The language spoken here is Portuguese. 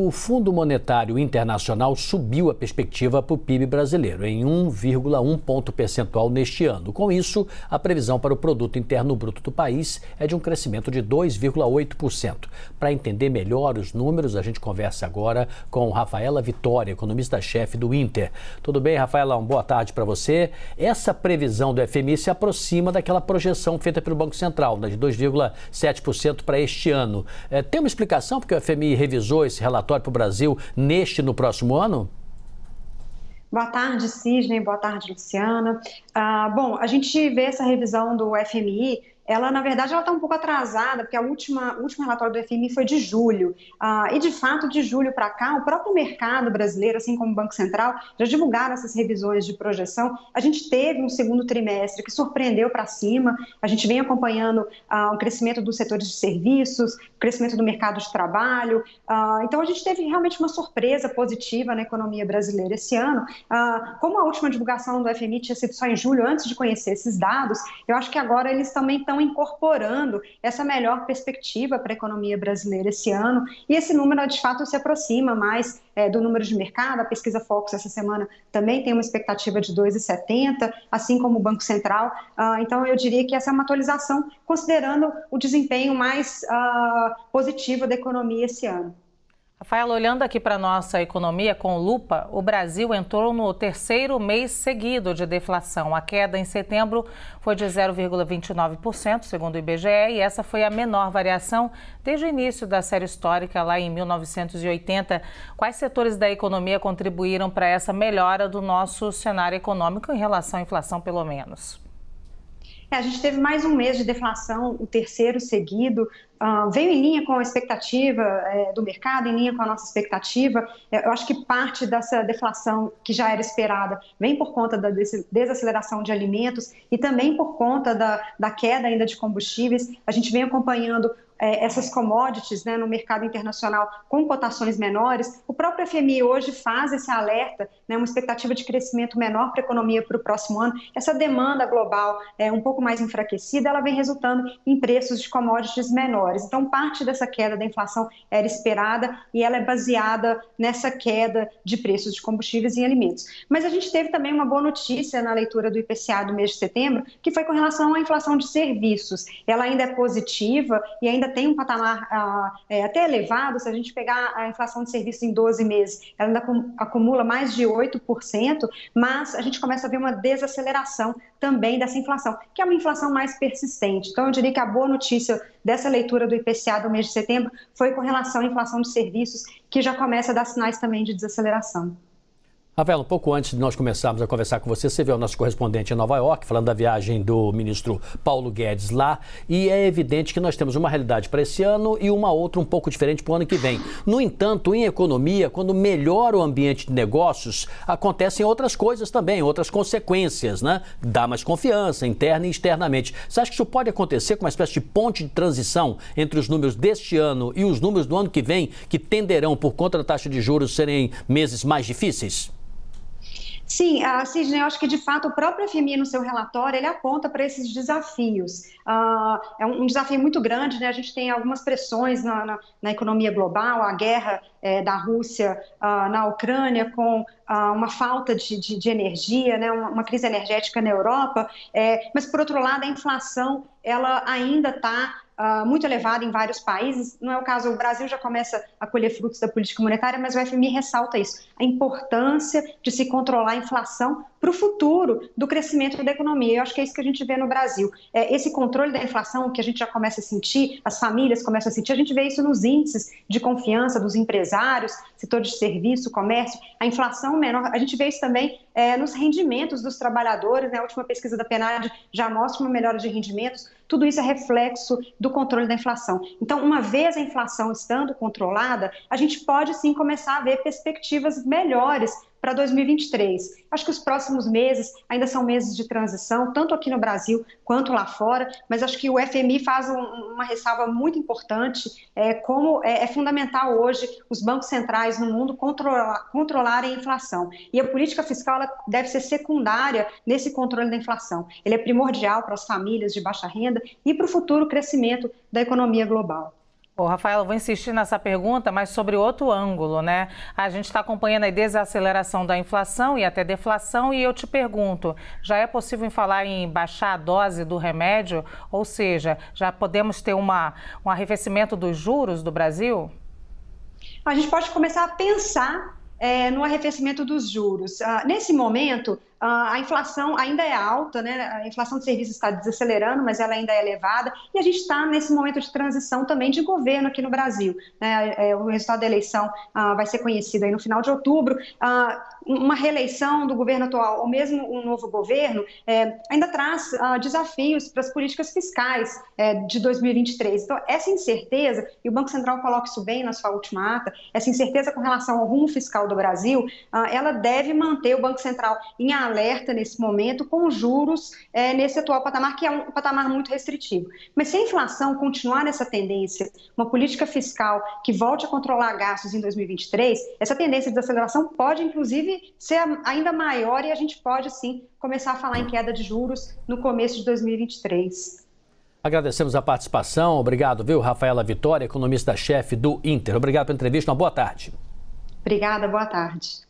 O Fundo Monetário Internacional subiu a perspectiva para o PIB brasileiro em 1,1 ponto percentual neste ano. Com isso, a previsão para o Produto Interno Bruto do país é de um crescimento de 2,8%. Para entender melhor os números, a gente conversa agora com Rafaela Vitória, economista-chefe do Inter. Tudo bem, Rafaela? Uma boa tarde para você. Essa previsão do FMI se aproxima daquela projeção feita pelo Banco Central, de 2,7% para este ano. Tem uma explicação porque o FMI revisou esse relatório para o Brasil neste e no próximo ano? Boa tarde, Sidney. Boa tarde, Luciana. Bom, a gente vê essa revisão do FMI, ela, na verdade, ela está um pouco atrasada, porque o último relatório do FMI foi de julho. E, de fato, de julho para cá, o próprio mercado brasileiro, assim como o Banco Central, já divulgaram essas revisões de projeção. A gente teve um segundo trimestre que surpreendeu para cima. A gente vem acompanhando o crescimento dos setores de serviços, o crescimento do mercado de trabalho. Então, a gente teve realmente uma surpresa positiva na economia brasileira esse ano. Como a última divulgação do FMI tinha sido só em julho, antes de conhecer esses dados, eu acho que agora eles também estão incorporando essa melhor perspectiva para a economia brasileira esse ano, e esse número de fato se aproxima mais do número de mercado. A pesquisa Focus essa semana também tem uma expectativa de 2,70, assim como o Banco Central. Então eu diria que essa é uma atualização considerando o desempenho mais positivo da economia esse ano. Rafaela, olhando aqui para a nossa economia com lupa, o Brasil entrou no terceiro mês seguido de deflação. A queda em setembro foi de 0,29%, segundo o IBGE, e essa foi a menor variação desde o início da série histórica, lá em 1980. Quais setores da economia contribuíram para essa melhora do nosso cenário econômico em relação à inflação, pelo menos? A gente teve mais um mês de deflação, o terceiro seguido. Veio em linha com a expectativa do mercado, em linha com a nossa expectativa. Eu acho que parte dessa deflação que já era esperada vem por conta da desaceleração de alimentos e também por conta da queda ainda de combustíveis. A gente vem acompanhando essas commodities, no mercado internacional com cotações menores. O próprio FMI hoje faz esse alerta, uma expectativa de crescimento menor para a economia para o próximo ano. Essa demanda global um pouco mais enfraquecida, ela vem resultando em preços de commodities menores. Então, parte dessa queda da inflação era esperada e ela é baseada nessa queda de preços de combustíveis e alimentos. Mas a gente teve também uma boa notícia na leitura do IPCA do mês de setembro, que foi com relação à inflação de serviços. Ela ainda é positiva e ainda tem um patamar até elevado. Se a gente pegar a inflação de serviços em 12 meses, ela ainda acumula mais de 8%, mas a gente começa a ver uma desaceleração também dessa inflação, que é uma inflação mais persistente. Então, eu diria que a boa notícia dessa leitura do IPCA do mês de setembro foi com relação à inflação de serviços, que já começa a dar sinais também de desaceleração. Rafaela, um pouco antes de nós começarmos a conversar com você viu o nosso correspondente em Nova York, falando da viagem do ministro Paulo Guedes lá, e é evidente que nós temos uma realidade para esse ano e uma outra um pouco diferente para o ano que vem. No entanto, em economia, quando melhora o ambiente de negócios, acontecem outras coisas também, outras consequências, Dá mais confiança, interna e externamente. Você acha que isso pode acontecer com uma espécie de ponte de transição entre os números deste ano e os números do ano que vem, que tenderão, por conta da taxa de juros, serem meses mais difíceis? Sim, Sidney, eu acho que de fato o próprio FMI no seu relatório, ele aponta para esses desafios. É um desafio muito grande, A gente tem algumas pressões na economia global, a guerra da Rússia na Ucrânia, com uma falta de energia, uma crise energética na Europa, mas por outro lado a inflação ela ainda está muito elevada em vários países. Não é o caso, o Brasil já começa a colher frutos da política monetária, mas o FMI ressalta isso, a importância de se controlar a inflação para o futuro do crescimento da economia. Eu acho que é isso que a gente vê no Brasil. Esse controle da inflação que a gente já começa a sentir, as famílias começam a sentir, a gente vê isso nos índices de confiança dos empresários, setor de serviço, comércio, a inflação menor, a gente vê isso também nos rendimentos dos trabalhadores, A última pesquisa da PNAD já mostra uma melhora de rendimentos. Tudo isso é reflexo do controle da inflação. Então, uma vez a inflação estando controlada, a gente pode sim começar a ver perspectivas melhores para 2023. Acho que os próximos meses ainda são meses de transição, tanto aqui no Brasil quanto lá fora, mas acho que o FMI faz uma ressalva muito importante, como é fundamental hoje os bancos centrais no mundo controlarem a inflação. E a política fiscal ela deve ser secundária nesse controle da inflação. Ele é primordial para as famílias de baixa renda e para o futuro crescimento da economia global. Ô, Rafael, eu vou insistir nessa pergunta, mas sobre outro ângulo, né? A gente está acompanhando a desaceleração da inflação e até deflação, e eu te pergunto, já é possível falar em baixar a dose do remédio? Ou seja, já podemos ter um arrefecimento dos juros do Brasil? A gente pode começar a pensar no arrefecimento dos juros. Nesse momento, a inflação ainda é alta, né? A inflação de serviços está desacelerando, mas ela ainda é elevada, e a gente está nesse momento de transição também de governo aqui no Brasil, né? O resultado da eleição vai ser conhecido aí no final de outubro. Uma reeleição do governo atual, ou mesmo um novo governo, ainda traz desafios para as políticas fiscais de 2023. Então, essa incerteza, e o Banco Central coloca isso bem na sua última ata, essa incerteza com relação ao rumo fiscal do Brasil, ela deve manter o Banco Central em alerta nesse momento, com juros nesse atual patamar, que é um patamar muito restritivo. Mas se a inflação continuar nessa tendência, uma política fiscal que volte a controlar gastos em 2023, essa tendência de desaceleração pode, inclusive, ser ainda maior, e a gente pode, sim, começar a falar em queda de juros no começo de 2023. Agradecemos a participação. Obrigado, viu, Rafaela Vitória, economista-chefe do Inter. Obrigado pela entrevista. Uma boa tarde. Obrigada, boa tarde.